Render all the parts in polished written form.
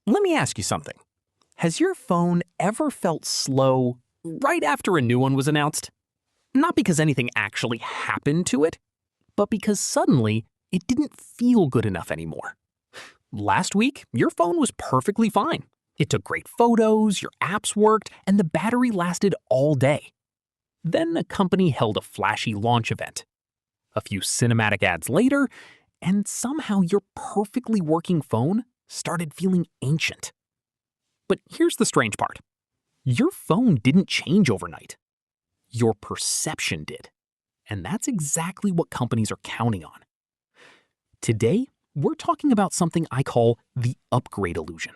Let me ask you something. Has your phone ever felt slow right after a new one was announced? Not because anything actually happened to it, but because suddenly it didn't feel good enough anymore. Last week, your phone was perfectly fine. It took great photos, your apps worked, and the battery lasted all day. Then the company held a flashy launch event. A few cinematic ads later, and somehow your perfectly working phone started feeling ancient. But here's the strange part. Your phone didn't change overnight. Your perception did. And that's exactly what companies are counting on. Today, we're talking about something I call the upgrade illusion.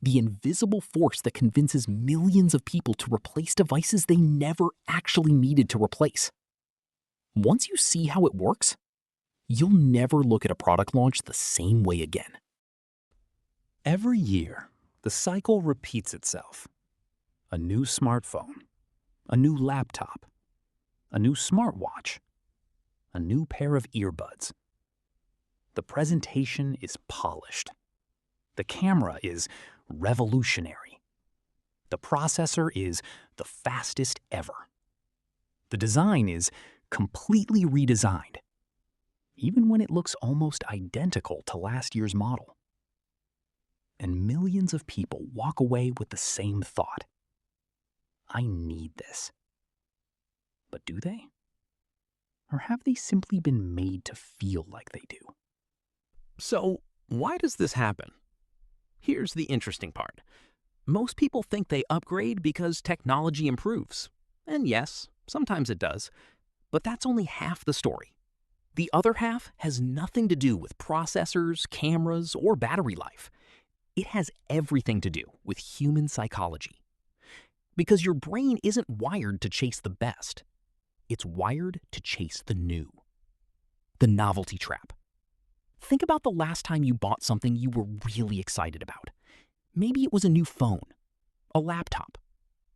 The invisible force that convinces millions of people to replace devices they never actually needed to replace. Once you see how it works, you'll never look at a product launch the same way again. Every year, the cycle repeats itself. A new smartphone, a new laptop, a new smartwatch, a new pair of earbuds. The presentation is polished. The camera is revolutionary. The processor is the fastest ever. The design is completely redesigned, even when it looks almost identical to last year's model. And millions of people walk away with the same thought. I need this. But do they? Or have they simply been made to feel like they do? So, why does this happen? Here's the interesting part. Most people think they upgrade because technology improves. And yes, sometimes it does. But that's only half the story. The other half has nothing to do with processors, cameras, or battery life. It has everything to do with human psychology. Because your brain isn't wired to chase the best. It's wired to chase the new. The novelty trap. Think about the last time you bought something you were really excited about. Maybe it was a new phone, a laptop,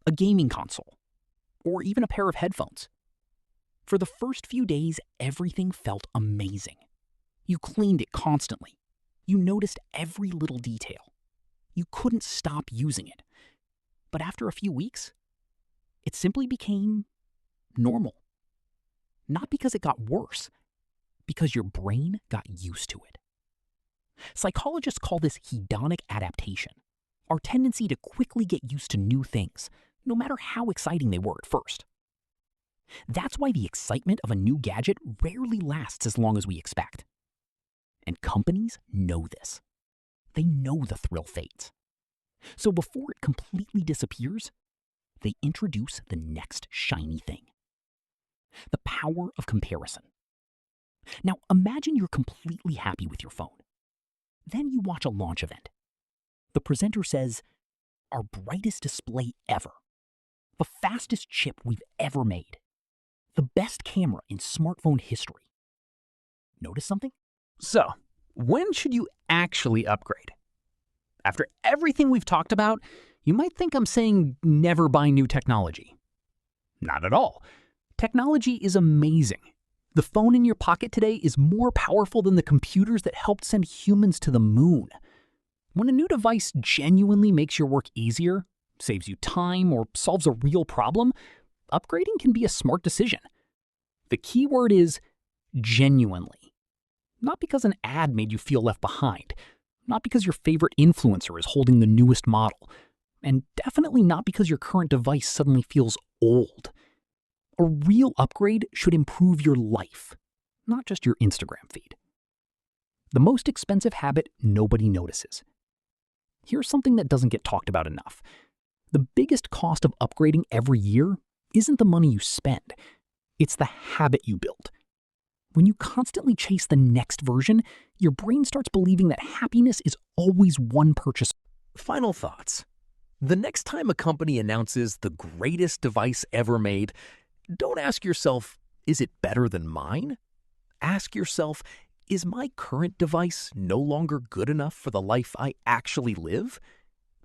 a gaming console, or even a pair of headphones. For the first few days, everything felt amazing. You cleaned it constantly. You noticed every little detail. You couldn't stop using it. But after a few weeks, it simply became normal. Not because it got worse, because your brain got used to it. Psychologists call this hedonic adaptation, our tendency to quickly get used to new things, no matter how exciting they were at first. That's why the excitement of a new gadget rarely lasts as long as we expect. And companies know this. They know the thrill fades. So before it completely disappears, they introduce the next shiny thing. The power of comparison. Now imagine you're completely happy with your phone. Then you watch a launch event. The presenter says, "Our brightest display ever. The fastest chip we've ever made. The best camera in smartphone history." Notice something? So, when should you actually upgrade? After everything we've talked about, you might think I'm saying never buy new technology. Not at all. Technology is amazing. The phone in your pocket today is more powerful than the computers that helped send humans to the moon. When a new device genuinely makes your work easier, saves you time, or solves a real problem, upgrading can be a smart decision. The key word is genuinely. Not because an ad made you feel left behind, not because your favorite influencer is holding the newest model, and definitely not because your current device suddenly feels old. A real upgrade should improve your life, not just your Instagram feed. The most expensive habit nobody notices. Here's something that doesn't get talked about enough. The biggest cost of upgrading every year isn't the money you spend. It's the habit you build. When you constantly chase the next version, your brain starts believing that happiness is always one purchase. Final thoughts. The next time a company announces the greatest device ever made, don't ask yourself, is it better than mine? Ask yourself, is my current device no longer good enough for the life I actually live?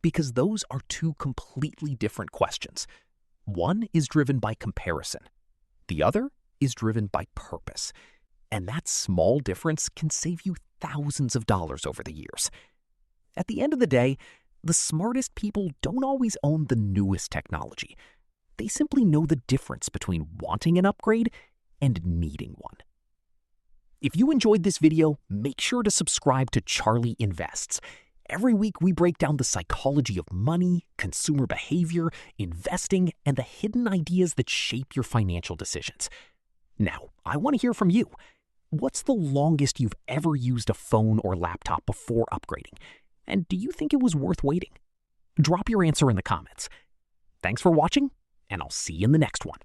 Because those are two completely different questions. One is driven by comparison. The other is driven by purpose. And that small difference can save you thousands of dollars over the years. At the end of the day, the smartest people don't always own the newest technology. They simply know the difference between wanting an upgrade and needing one. If you enjoyed this video, make sure to subscribe to Charlie Invests. Every week we break down the psychology of money, consumer behavior, investing, and the hidden ideas that shape your financial decisions. Now, I want to hear from you. What's the longest you've ever used a phone or laptop before upgrading? And do you think it was worth waiting? Drop your answer in the comments. Thanks for watching, and I'll see you in the next one.